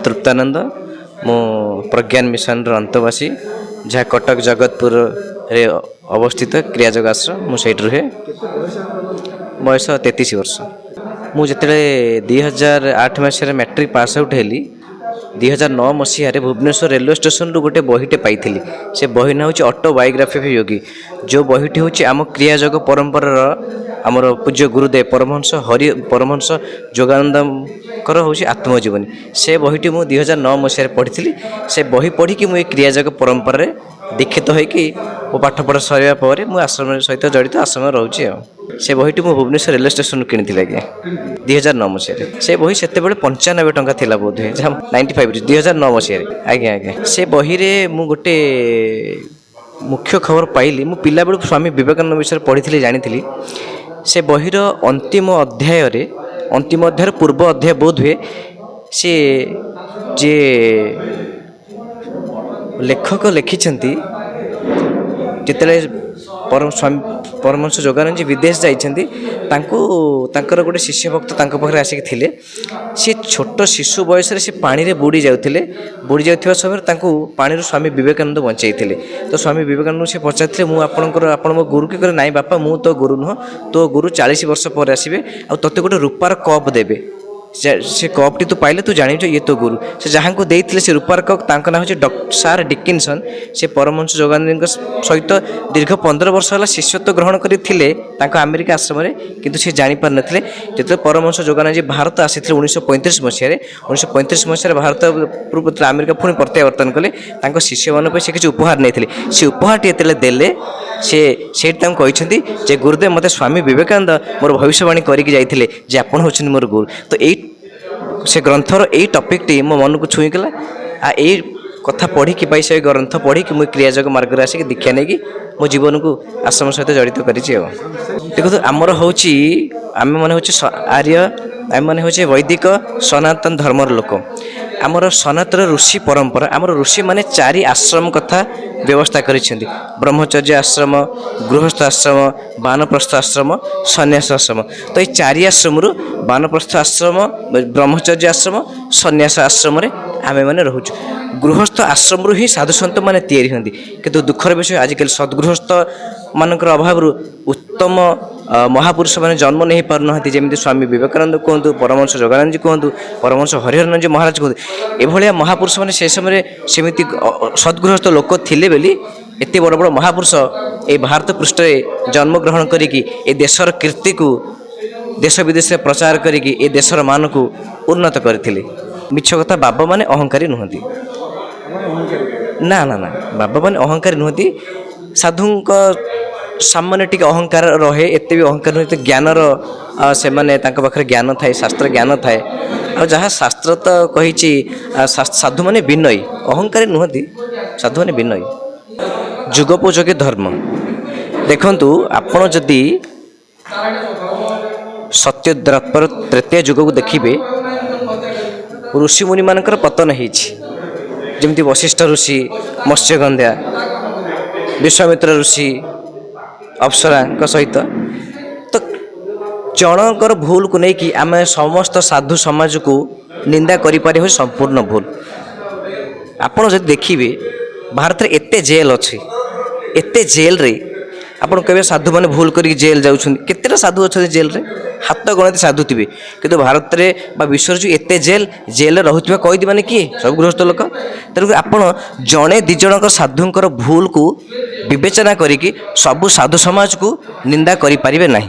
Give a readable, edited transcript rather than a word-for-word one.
तृप्तानंद मु प्रज्ञान मिशन अंतवासी जहाँ कटक जगतपुर रे अवस्थित क्रियाजोग आश्रम मुझे रुहे बयस 33 वर्ष मुझे 2008 मसीह मैट्रिक पास आउट हेली 2009 मसीह भुवनेश्वर रेलवे स्टेशन रू गोटे बहीटे पाई से बही ना हूँ ऑटोबायोग्राफी ऑफ योगी जो बहीटी हूँ आम क्रियाजोग परंपरार आमर पूज्य गुरुदेव परमहंस योगानंदकर हूँ आत्मजीवनी से बहीटी मुझे 2009 मसीह पढ़ी से बही पढ़ी मुझे क्रियाजोग परंपरा दीक्षित होइकी मो पाठ पढ़ा सरिया पर मुझे आश्रम सहित जड़ित आश्रम रोचे से बहीटी मुझे भुवनेश्वर रेलवे स्टेशन किनी आज्ञा 2009 मसीह से बही से 95 टंका थिला बोध है 95 2009 मसीह आज्ञा आज्ञा से बही रे मु गोटे मुख्य खबर पाइली मु पिला बेलू स्वामी विवेकानंद विषय पढ़ी जानी से बहीर अंतिम अध्याय पूर्व अध्याय बोध हुए सी जे लेखक लिखिछंती जिते परमहंस योगानंद जी विदेश जाइछंती तांकर गोटे शिष्य भक्त पाखे आसिक थिले सी छोट शिशु बयस से पानी रे बुड़ी जाउथिले समय पानी स्वामी विवेकानंद बचाई तो स्वामी विवेकानंद से पचार मु आपण मो गुरु के नाई बापा मु तो गुरु नुह तो गुरु 40 वर्ष पर आसबे आ तोते गोटे रूपार कप देबे से कपटी तू पाइले तू जान ये तो गुरु से जहाँ को देते से रूपार कप तांका ना हूँ सार डिकिन्सन से परमहंस योगानंद सहित दीर्घ 15 वर्ष है शिष्यत्व ग्रहण करते आमेरिका आश्रम किंतु से जापर नथिले जो परमहंस योगानंद जी भारत आसी 1935 मसीह भारत आमेरिका पुणी प्रत्यावर्तन कले शिष्य मान से किसी उपहार नहीं से उपहारटी ये देले से कहते गुरुदेव मत स्वामी विवेकानंद मोर भविष्यवाणी करके जाइए जे आपण होछन मोर गुरु तो यही से ग्रंथर यही टपिकटी मो मन को छुईगला आ यही कथा पढ़ी पाई से ग्रंथ पढ़ी मुझे क्रियाजोग मार्ग आसिक दीक्षा नहीं मो जीवन को आश्रम सहित जड़ित कर आमर हूँ आम मैंने हूँ आर्य आम मैंने हूँ वैदिक सनातन धर्मर लोक आमर सनातन ऋषि परंपरा आमर ऋषि माने 4 आश्रम कथा व्यवस्था करिसेंती ब्रह्मचर्य आश्रम गृहस्थ आश्रम वानप्रस्थ आश्रम सन्यास आश्रम तो ये 4 आश्रम वानप्रस्थ आश्रम ब्रह्मचर्य आश्रम सन्यास आश्रम आमे माने रहूछु गृहस्थ आश्रम रू ही साधु सन्त माने तैयारी होंदी किंतु दुखर विषय आजिकल सद्गृहस्थ मानकर अभाव उत्तम महापुरुष मैंने जन्म नहीं पारना जमी स्वामी विवेकानंद कहतु परमहंस योगानंद जी कहतु परमहंस हरिहरानंद जी महाराज कहतु एभलिया महापुरुष मैंने से समय सेमती सद्गृहस्थ लोक थिले बेली एते बड़ बड़ महापुरुष ए भारत पृष्ठ जन्म ग्रहण करिकी ए देशर कीर्ति को देश विदेश में प्रचार करिकी ए देशर मान को उन्नत करथिले मिछ कथा बाबा माने अहंकारी नुहंती ना ना ना बाबा माने अहंकारी नुहंती साधुंक सामान्य टिके अहंकार रहे एते भी अहंकार नुहे ज्ञानर से माने तांका पाखरे ज्ञान थाए शास्त्र ज्ञान थाए आ जहाँ शास्त्र तो कही साधु माने विनयी अहंकारी नुहंती साधु माने विनयी जुगोपयोगी धर्म देखंतु आपण जदि सत्य द्वापर तृतीय जुग को देखिबे ऋषि मुनि मानकर पतन होइछि जेमती वशिष्ठ ऋषि मत्स्यगंधा विश्वामित्र ऋषि अप्सरा सहित तो जनकर भूल को लेकिन आम समस्त साधु समाज को निंदा करें संपूर्ण भूल आपड़ जब देखिए भारत में एते जेल अच्छे एते जेल रे आपड़ कहे साधु मैंने भूल कर जेल जाऊँ केतेटा साधु अच्छा जेल रे हाथ गणति साधु थे कि भारत में विश्व जो एते जेल रुवा कैदी मैंने किए सब गृहस्थ लोक तेणुक आपड़ जड़े दिज साधुंकर भूल को विवेचना करी सबु साधु समाज को निंदा करें ना।